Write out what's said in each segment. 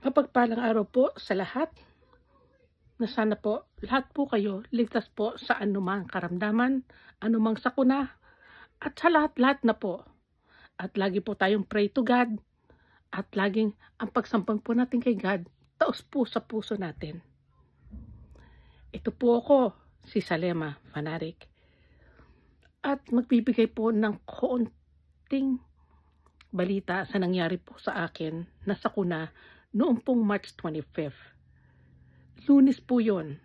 Mapagpalang araw po sa lahat, na sana po lahat po kayo ligtas po sa anumang karamdaman, anumang sakuna, at sa lahat-lahat na po. At lagi po tayong pray to God at laging ang pagsampang po natin kay God, taos po sa puso natin. Ito po ako, si Salema Fanarik. At magbibigay po ng konting balita sa nangyari po sa akin na sakuna noong pong March 25th. Lunes po yun.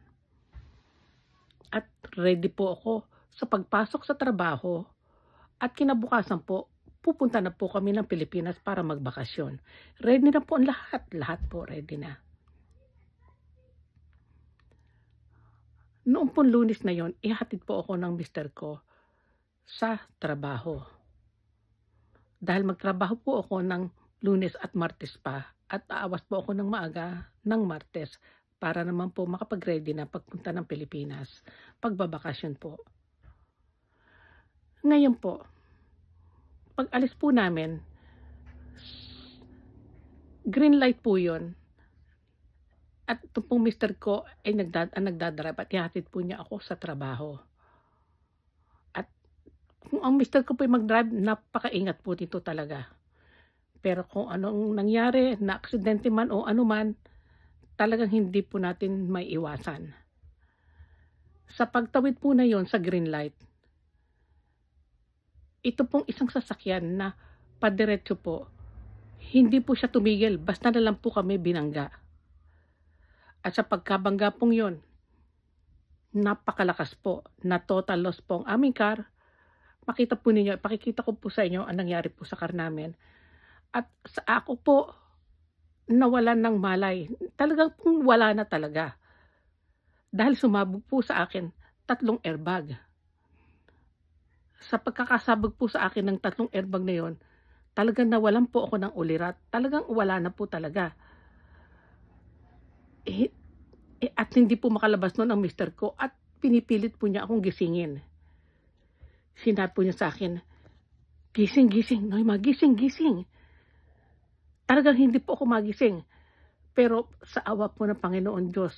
At ready po ako sa pagpasok sa trabaho at kinabukasan po, pupunta na po kami ng Pilipinas para magbakasyon. Ready na po ang lahat. Lahat po ready na. Noong pong Lunes na yon, ihatid po ako ng mister ko sa trabaho. Dahil magtrabaho po ako ng Lunes at Martes pa at aawas po ako ng maaga ng Martes para naman po makapag-ready na pagpunta ng Pilipinas, pagbabakasyon po. Ngayon po, pag alis po namin, green light po yun. At ito pong mister ko ay nagdadrive at ihatid po niya ako sa trabaho. At kung ang mister ko po ay mag-drive, napakaingat po dito talaga. Pero kung anong nangyari, na aksidente man o anuman, talagang hindi po natin may iwasan. Sa pagtawid po na yon sa green light, ito pong isang sasakyan na padiretso po, hindi po siya tumigil, basta na lang po kami binangga. At sa pagkabangga pong yon, napakalakas po, na total loss po ang aming car. Makita po ninyo, pakikita ko po sa inyo ang nangyari po sa car namin. At sa ako po, nawalan ng malay. Talagang pong wala na talaga. Dahil sumabog po sa akin 3 airbag. Sa pagkakasabog po sa akin ng 3 airbag na yon, talagang nawalan po ako ng ulirat. Talagang wala na po talaga. At hindi po makalabas noon ang mister ko at pinipilit po niya akong gisingin. Sinabi po niya sa akin, gising, gising, Noyma, gising, gising. Talagang hindi po ako magising. Pero sa awa po ng Panginoon Diyos,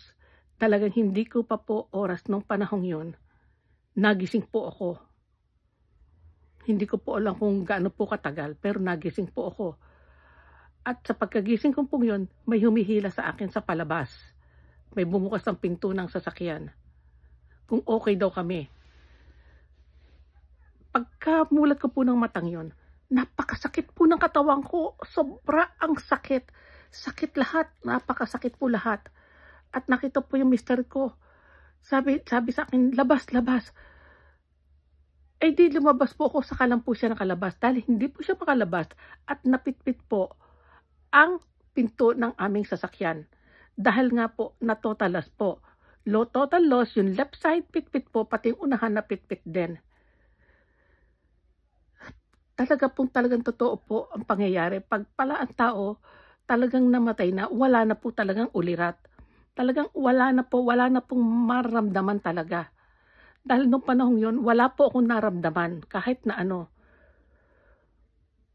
talagang hindi ko pa po oras nung panahong yon, nagising po ako. Hindi ko po alam kung gaano po katagal, pero nagising po ako. At sa pagkagising ko po yun, may humihila sa akin sa palabas. May bumukas ng pinto ng sasakyan. Kung okay daw kami. Pagkamulat ko po ng matang yon, napakasakit po ng katawan ko. Sobra ang sakit. Sakit lahat. Napakasakit po lahat. At nakita po yung mister ko. Sabi sa akin, labas, labas. Eh di lumabas po ako, saka lang po siya nakalabas. Dahil hindi po siya makalabas at napitpit po ang pinto ng aming sasakyan. Dahil nga po, na total loss po. Low total loss, yung left side pitpit po, pati yung unahan na pitpit din. Talagang totoo po ang pangyayari. Pag pala ang tao, talagang namatay na, wala na po talagang ulirat. Talagang wala na pong maramdaman talaga. Dahil nung panahon yun, wala po akong naramdaman kahit na ano.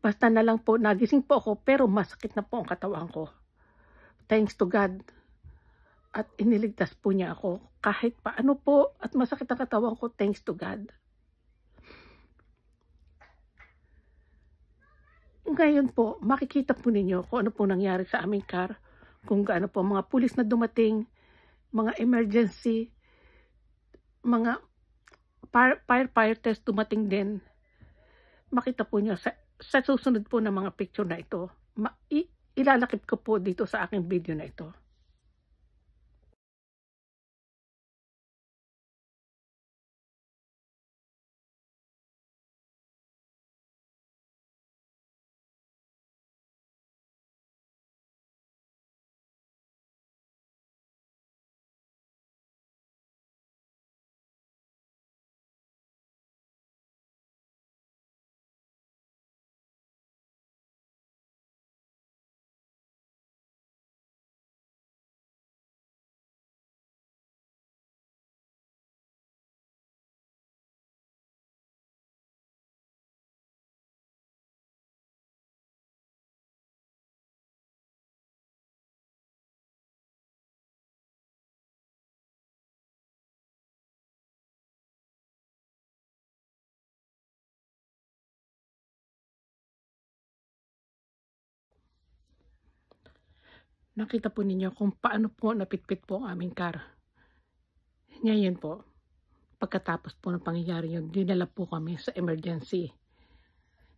Basta na lang po, nagising po ako, pero masakit na po ang katawan ko. Thanks to God. At iniligtas po niya ako kahit paano po at masakit ang katawan ko, thanks to God. Ngayon po, makikita po ninyo kung ano po nangyari sa aming car, kung gaano po mga pulis na dumating, mga emergency, mga firefighters dumating din. Makita po niyo sa susunod po ng mga picture na ito, ilalakip ko po dito sa aking video na ito. Nakita po ninyo kung paano po napitpit po ang aming car. Ngayon po, pagkatapos po ng pangyayari yun, dinala po kami sa emergency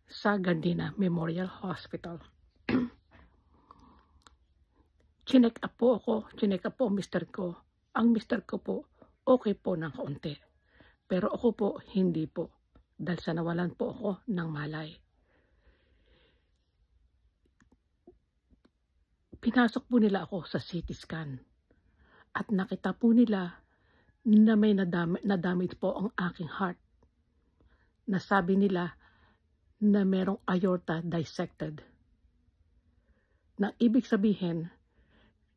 sa Gardena Memorial Hospital. Chinek up po ako, chinek up po ang mister ko. Ang mister ko po, okay po ng kaunti. Pero ako po, hindi po. Dahil sa nawalan po ako ng malay. Pinasok po nila ako sa CT scan. At nakita po nila na may na-damage po ang aking heart. Nasabi nila na merong aorta dissected. Na ibig sabihin,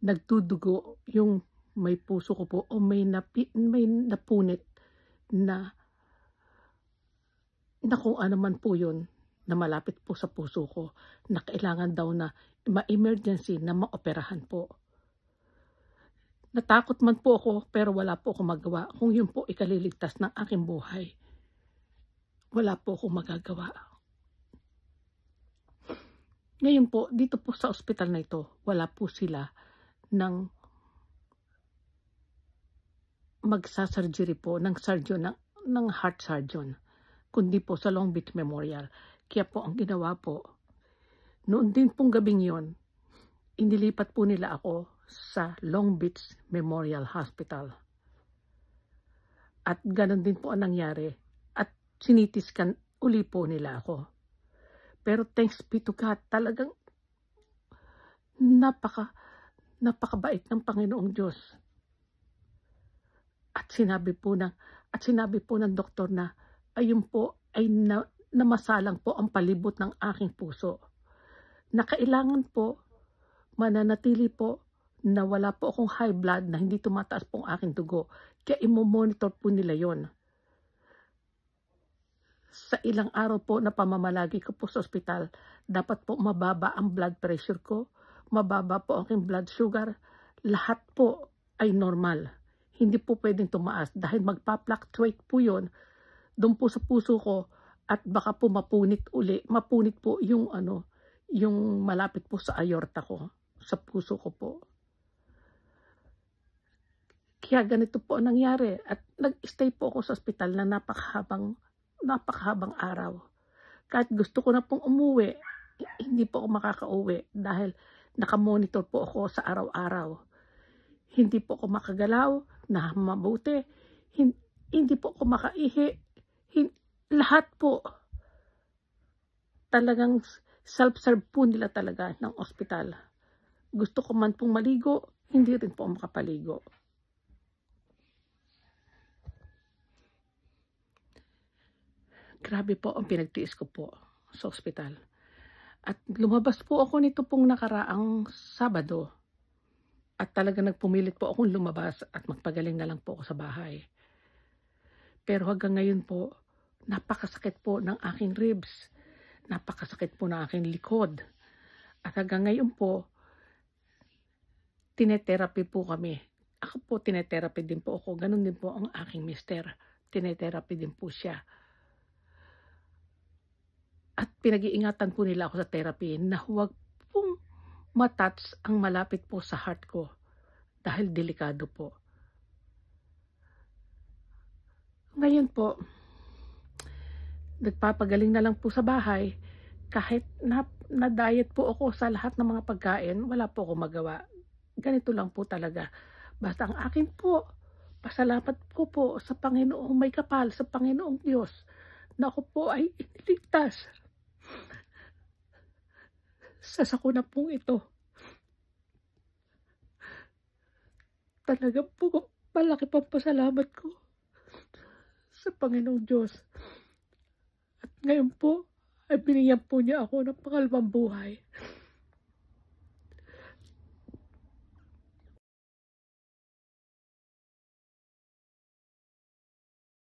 nagtudugo yung may puso ko po o may napunit na kung ano man po yun na malapit po sa puso ko na kailangan daw na ma-emergency na maoperahan po. Natakot man po ako pero wala po akong magawa. Kung yun po ikaliligtas ng aking buhay, wala po akong magagawa. Ngayon po, dito po sa ospital na ito, wala po sila ng magsasurgery po ng surgeon, ng heart surgeon, kundi po sa Long Beach Memorial. Kaya po ang ginawa po, noon din pong gabing yon, inilipat po nila ako sa Long Beach Memorial Hospital. At ganun din po ang nangyari. At sinitiskan uli po nila ako. Pero thanks be to God, talagang napakabait ng Panginoong Diyos. At sinabi po ng doktor na ayun po ay namasalang po ang palibot ng aking puso. Na kailangan po mananatili po na wala po akong high blood, na hindi tumataas po ang aking dugo. Kaya imomonitor po nila yon. Sa ilang araw po na pamamalagi ko po sa ospital, dapat po mababa ang blood pressure ko, mababa po ang aking blood sugar, lahat po ay normal. Hindi po pwedeng tumaas dahil magpa-fluctuate po yon doon po sa puso ko at baka po mapunit po yung yung malapit po sa aorta ko, sa puso ko po. Kaya ganito po ang nangyari at nag-stay po ako sa ospital na napakahabang araw. Kahit gusto ko na pong umuwi, hindi po ako makakauwi dahil nakamonitor po ako sa araw-araw. Hindi po ako makagalaw na mabuti. Hindi po ako makaihi. Lahat po. Talagang self-serve po nila talaga ng ospital. Gusto ko man pong maligo, hindi rin po ako makapaligo. Grabe po ang pinagtiis ko po sa ospital. At lumabas po ako nito pong nakaraang Sabado. At talaga nagpumilit po akong lumabas at magpagaling na lang po ako sa bahay. Pero hanggang ngayon po, napakasakit po ng aking ribs. Napakasakit po ng aking likod. At hanggang ngayon po, tinetherapy po kami. Ako po, tinetherapy din po ako. Ganun din po ang aking mister. Tinetherapy din po siya. At pinag-iingatan po nila ako sa therapy na huwag pong matouch ang malapit po sa heart ko dahil delikado po. Ngayon po, nagpapagaling na lang po sa bahay. Kahit na-diet po ako sa lahat ng mga pagkain, wala po ako magawa. Ganito lang po talaga. Basta ang akin po, pasalamat ko po sa Panginoong may kapal, sa Panginoong Diyos, na ako po ay iniligtas sa sakuna pong ito. Talaga po, malaki pang pasalamat ko sa Panginoong Diyos. At ngayon po, ay binigyan po niya ako ng pangalawang buhay.